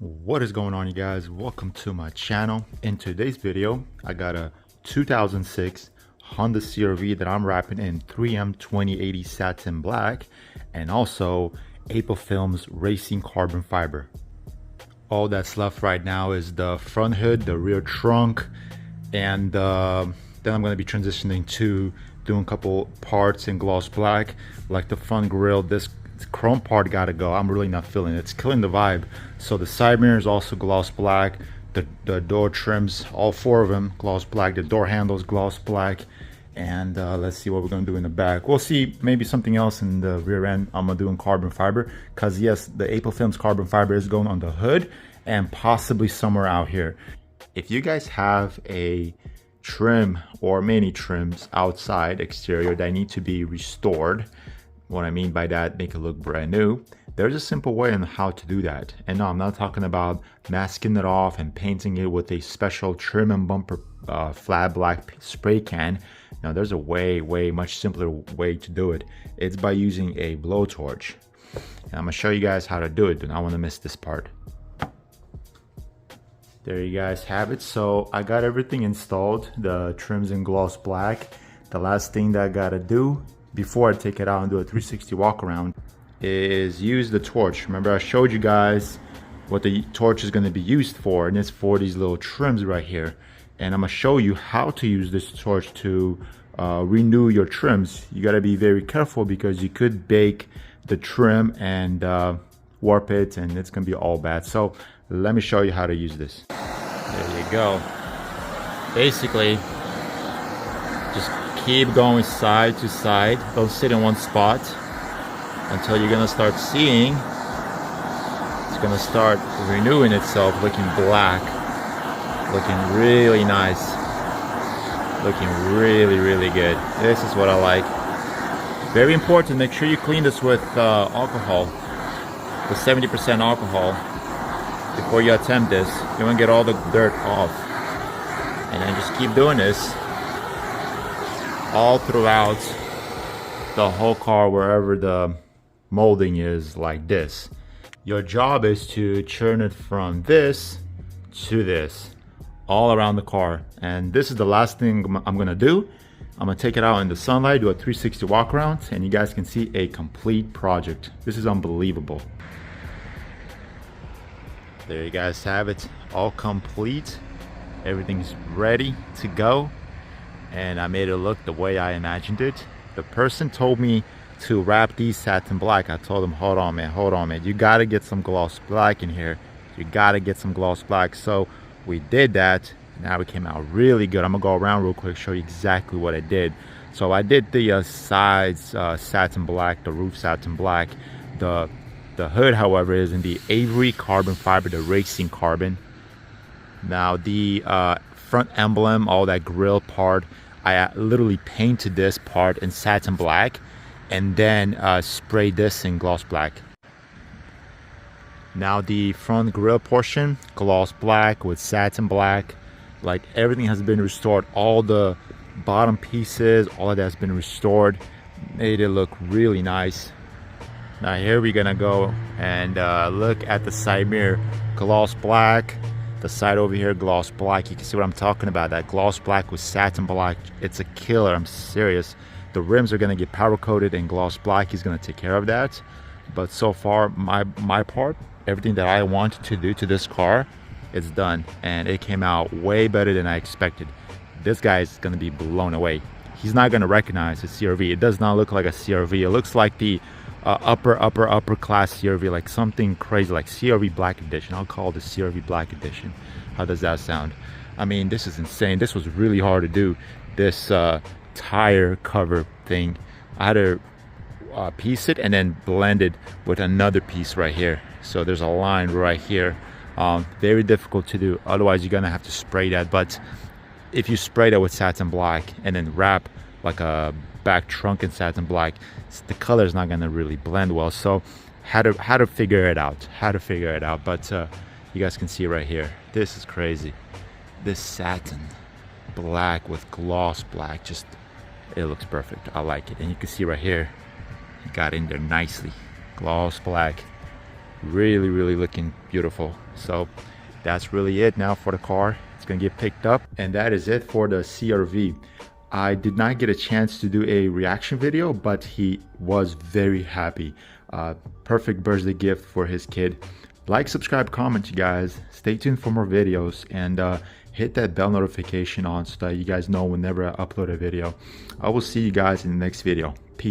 What is going on, you guys? Welcome to my channel. In today's video I got a 2006 Honda CR-V that I'm wrapping in 3M 2080 Satin Black and also April Films Racing Carbon Fiber. All that's left right now is the front hood, the rear trunk, and then I'm going to be transitioning to doing a couple parts in gloss black, like the front grille. This chrome part gotta go. I'm really not feeling it. It's killing the vibe. So the side mirror is also gloss black. The door trims, all four of them, gloss black. The door handles, gloss black. And let's see what we're gonna do in the back. We'll see maybe something else in the rear end. I'm gonna do in carbon fiber, because yes, the April Films carbon fiber is going on the hood and possibly somewhere out here. If you guys have a trim or many trims outside exterior that need to be restored, what I mean by that, make it look brand new, there's a simple way on how to do that. And no, I'm not talking about masking it off and painting it with a special trim and bumper flat black spray can. Now there's a way much simpler way to do it. It's by using a blowtorch. And I'm gonna show you guys how to do it. Do not want to miss this part. There you guys have it. So I got everything installed, the trims in gloss black. The last thing that I gotta do before I take it out and do a 360 walk around is use the torch. Remember I showed you guys what the torch is going to be used for, and it's for these little trims right here. And I'm going to show you how to use this torch to renew your trims. You got to be very careful because you could bake the trim and warp it, and it's going to be all bad. So let me show you how to use this. There you go. Basically, just keep going side to side. Don't sit in one spot until you're gonna start seeing it's gonna start renewing itself, looking black, looking really nice, looking really good. This is what I like. Very important, make sure you clean this with alcohol, with 70% alcohol before you attempt this. You want to get all the dirt off, and then just keep doing this all throughout the whole car, wherever the molding is, like this. Your job is to churn it from this to this all around the car. And this is the last thing I'm gonna do. I'm gonna take it out in the sunlight, do a 360 walk around, and you guys can see a complete project. This is unbelievable. There you guys have it, all complete. Everything's ready to go. And I made it look the way I imagined it. The person told me to wrap these satin black. I told him, hold on man, you gotta get some gloss black in here. You gotta get some gloss black. So we did that. Now it came out really good. I'm gonna go around real quick, show you exactly what I did. So I did the sides satin black, the roof satin black. The hood, however, is in the Avery carbon fiber, the racing carbon. Now the front emblem, all that grill part, I literally painted this part in satin black and then sprayed this in gloss black. Now the front grill portion, gloss black with satin black. Like, everything has been restored. All the bottom pieces, all of that has been restored. Made it look really nice. Now here we're gonna go and look at the side mirror, gloss black. The side over here, gloss black. You can see what I'm talking about. That gloss black with satin black, it's a killer. I'm serious. The rims are gonna get powder coated in gloss black. He's gonna take care of that. But so far, my part, everything that I wanted to do to this car, it's done, and it came out way better than I expected. This guy is gonna be blown away. He's not gonna recognize a CR-V. It does not look like a CR-V. It looks like the upper class CR-V, like something crazy, like CR-V Black Edition. I'll call it the CR-V Black Edition. How does that sound? I mean, this is insane. This was really hard to do. This tire cover thing, I had to piece it and then blend it with another piece right here. So there's a line right here. Very difficult to do. Otherwise, you're gonna have to spray that. But if you spray that with satin black and then wrap like a back trunk in satin black, the color is not going to really blend well. So how to figure it out, but you guys can see right here, this is crazy. This satin black with gloss black, just, it looks perfect. I like it. And you can see right here, it got in there nicely. Gloss black, really looking beautiful. So that's really it now for the car. It's gonna get picked up, and that is it for the CRV. I did not get a chance to do a reaction video, but he was very happy. Perfect birthday gift for his kid. Like, subscribe, comment, you guys. Stay tuned for more videos, and hit that bell notification on so that you guys know whenever I upload a video. I will see you guys in the next video. Peace.